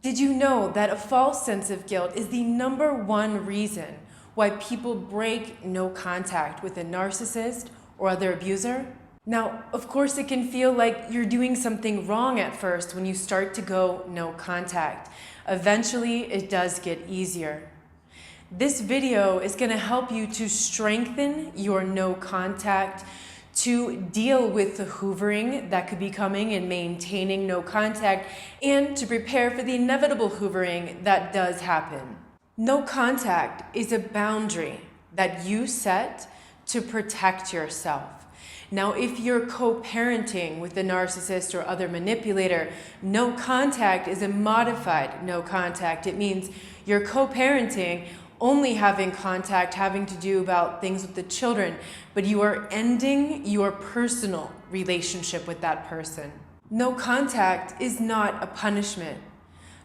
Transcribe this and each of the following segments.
Did you know that a false sense of guilt is the #1 reason why people break no contact with a narcissist or other abuser? Now, of course, it can feel like you're doing something wrong at first when you start to go no contact. Eventually, it does get easier. This video is going to help you to strengthen your no contact, to deal with the hoovering that could be coming and maintaining no contact, and to prepare for the inevitable hoovering that does happen. No contact is a boundary that you set to protect yourself. Now, if you're co-parenting with a narcissist or other manipulator, no contact is a modified no contact. It means you're co-parenting, only having contact, having to do about things with the children, but you are ending your personal relationship with that person. No contact is not a punishment.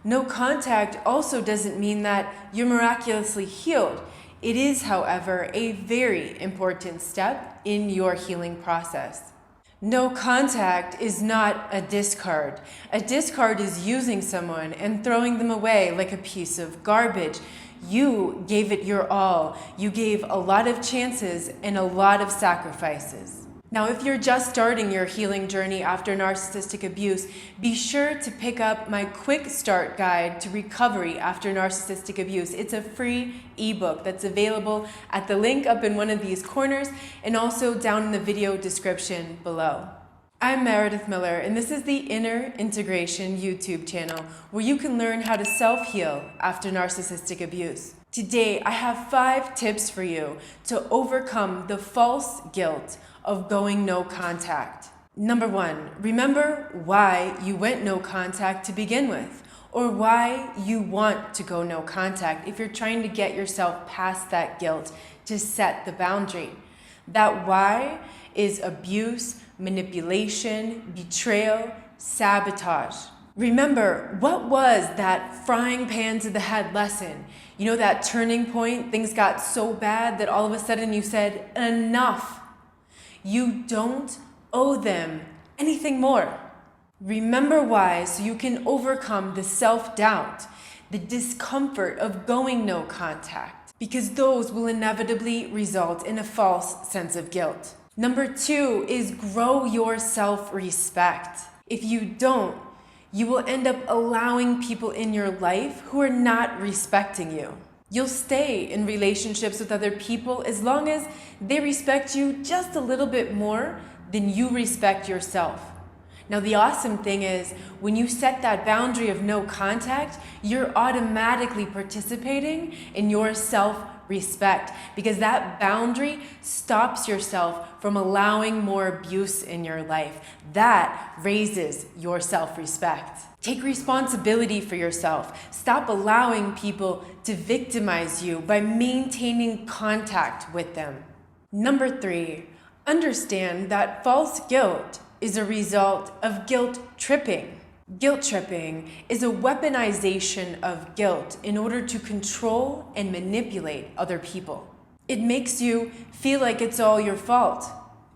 No contact also doesn't mean that you're miraculously healed. It is, however, a very important step in your healing process. No contact is not a discard. A discard is using someone and throwing them away like a piece of garbage. You gave it your all. You gave a lot of chances and a lot of sacrifices. Now, if you're just starting your healing journey after narcissistic abuse, be sure to pick up my quick start guide to recovery after narcissistic abuse. It's a free ebook that's available at the link up in one of these corners and also down in the video description below. I'm Meredith Miller, and this is the Inner Integration YouTube channel where you can learn how to self-heal after narcissistic abuse. Today, I have 5 tips for you to overcome the false guilt of going no contact. Number 1, remember why you went no contact to begin with, or why you want to go no contact if you're trying to get yourself past that guilt to set the boundary. That why is abuse, manipulation, betrayal, sabotage. Remember, what was that frying pan to the head lesson? You know, that turning point, things got so bad that all of a sudden you said, enough. You don't owe them anything more. Remember why, so you can overcome the self-doubt, the discomfort of going no contact, because those will inevitably result in a false sense of guilt. Number 2 is grow your self-respect. If you don't, you will end up allowing people in your life who are not respecting you. You'll stay in relationships with other people as long as they respect you just a little bit more than you respect yourself. Now, the awesome thing is when you set that boundary of no contact, you're automatically participating in your self-respect because that boundary stops yourself from allowing more abuse in your life. That raises your self-respect. Take responsibility for yourself. Stop allowing people to victimize you by maintaining contact with them. Number 3, understand that false guilt is a result of guilt tripping. Guilt tripping is a weaponization of guilt in order to control and manipulate other people. It makes you feel like it's all your fault.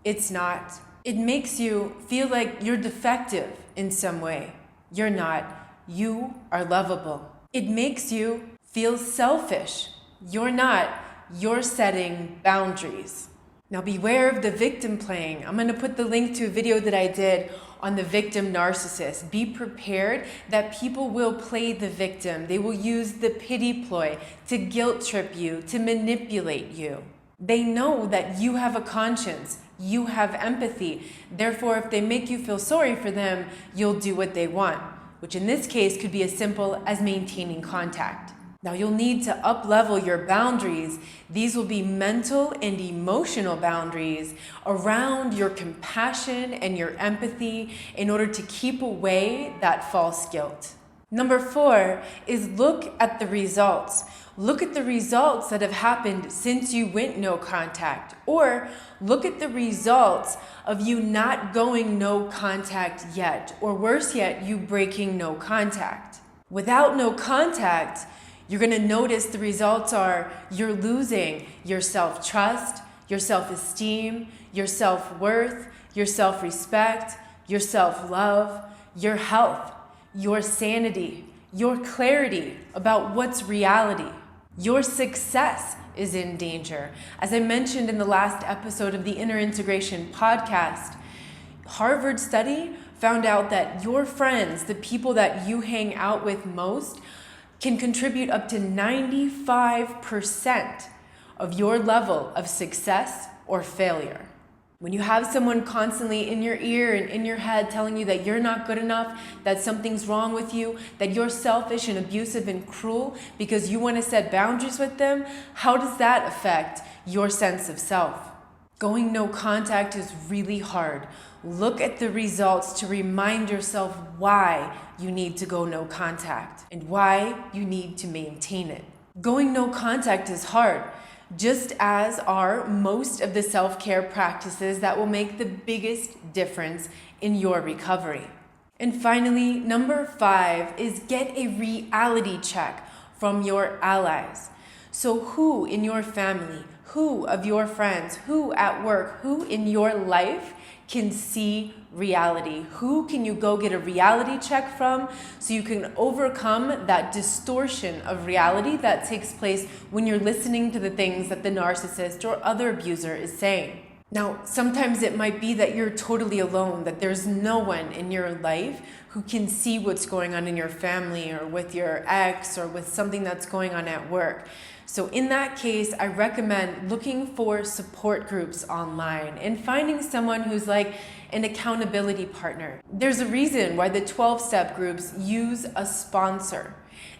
It's not. It makes you feel like you're defective in some way. You're not. You are lovable. It makes you feel selfish. You're not. You're setting boundaries. Now beware of the victim playing. I'm going to put the link to a video that I did on the victim narcissist. Be prepared that people will play the victim. They will use the pity ploy to guilt trip you, to manipulate you. They know that you have a conscience. You have empathy. Therefore, if they make you feel sorry for them, you'll do what they want, which in this case could be as simple as maintaining contact. Now, you'll need to up-level your boundaries. These will be mental and emotional boundaries around your compassion and your empathy in order to keep away that false guilt. Number 4 is look at the results. Look at the results that have happened since you went no contact, or look at the results of you not going no contact yet, or worse yet, you breaking no contact. Without no contact, you're going to notice the results are you're losing your self-trust, your self-esteem, your self-worth, your self-respect, your self-love, your health, your sanity, your clarity about what's reality. Your success is in danger. As I mentioned in the last episode of the Inner Integration podcast, Harvard study found out that your friends, the people that you hang out with most, can contribute up to 95% of your level of success or failure. When you have someone constantly in your ear and in your head telling you that you're not good enough, that something's wrong with you, that you're selfish and abusive and cruel because you want to set boundaries with them, how does that affect your sense of self? Going no contact is really hard. Look at the results to remind yourself why you need to go no contact and why you need to maintain it. Going no contact is hard, just as are most of the self-care practices that will make the biggest difference in your recovery. And finally, number 5 is get a reality check from your allies. So who in your family, who of your friends, who at work, who in your life can see reality? Who can you go get a reality check from so you can overcome that distortion of reality that takes place when you're listening to the things that the narcissist or other abuser is saying? Now, sometimes it might be that you're totally alone, that there's no one in your life who can see what's going on in your family or with your ex or with something that's going on at work. So in that case, I recommend looking for support groups online and finding someone who's like an accountability partner. There's a reason why the 12-step groups use a sponsor.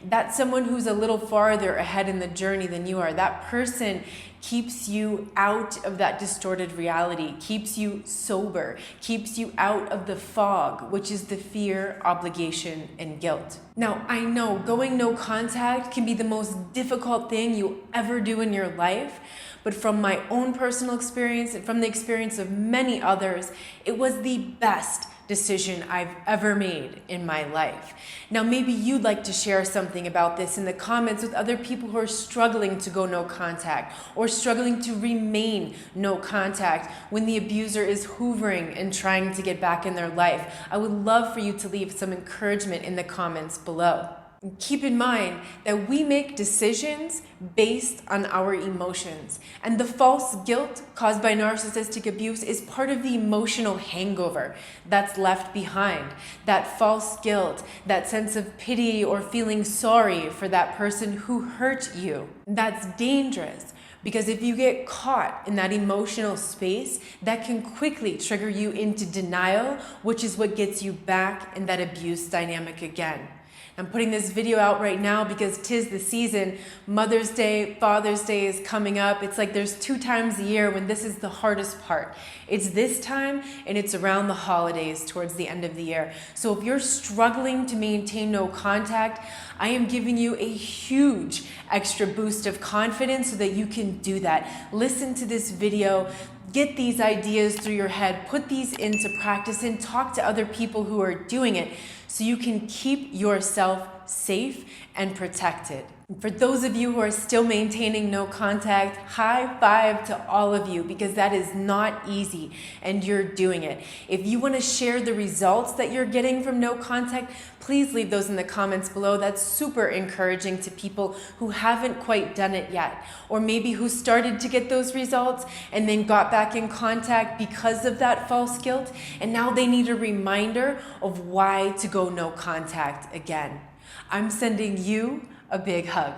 That's someone who's a little farther ahead in the journey than you are. That person keeps you out of that distorted reality, keeps you sober, keeps you out of the fog, which is the fear, obligation, and guilt. Now, I know going no contact can be the most difficult thing you ever do in your life, but from my own personal experience and from the experience of many others, it was the best decision I've ever made in my life. Now, maybe you'd like to share something about this in the comments with other people who are struggling to go no contact or struggling to remain no contact when the abuser is hoovering and trying to get back in their life. I would love for you to leave some encouragement in the comments below. And keep in mind that we make decisions based on our emotions, and the false guilt caused by narcissistic abuse is part of the emotional hangover that's left behind. That false guilt, that sense of pity or feeling sorry for that person who hurt you. That's dangerous because if you get caught in that emotional space, that can quickly trigger you into denial, which is what gets you back in that abuse dynamic again. I'm putting this video out right now because 'tis the season. Mother's Day, Father's Day is coming up. It's like there's 2 times a year when this is the hardest part. It's this time and it's around the holidays towards the end of the year. So if you're struggling to maintain no contact, I am giving you a huge extra boost of confidence so that you can do that. Listen to this video. Get these ideas through your head, put these into practice, and talk to other people who are doing it so you can keep yourself safe and protected. For those of you who are still maintaining no contact, high five to all of you because that is not easy and you're doing it. If you want to share the results that you're getting from no contact, please leave those in the comments below. That's super encouraging to people who haven't quite done it yet, or maybe who started to get those results and then got back in contact because of that false guilt, and now they need a reminder of why to go no contact again. I'm sending you a big hug.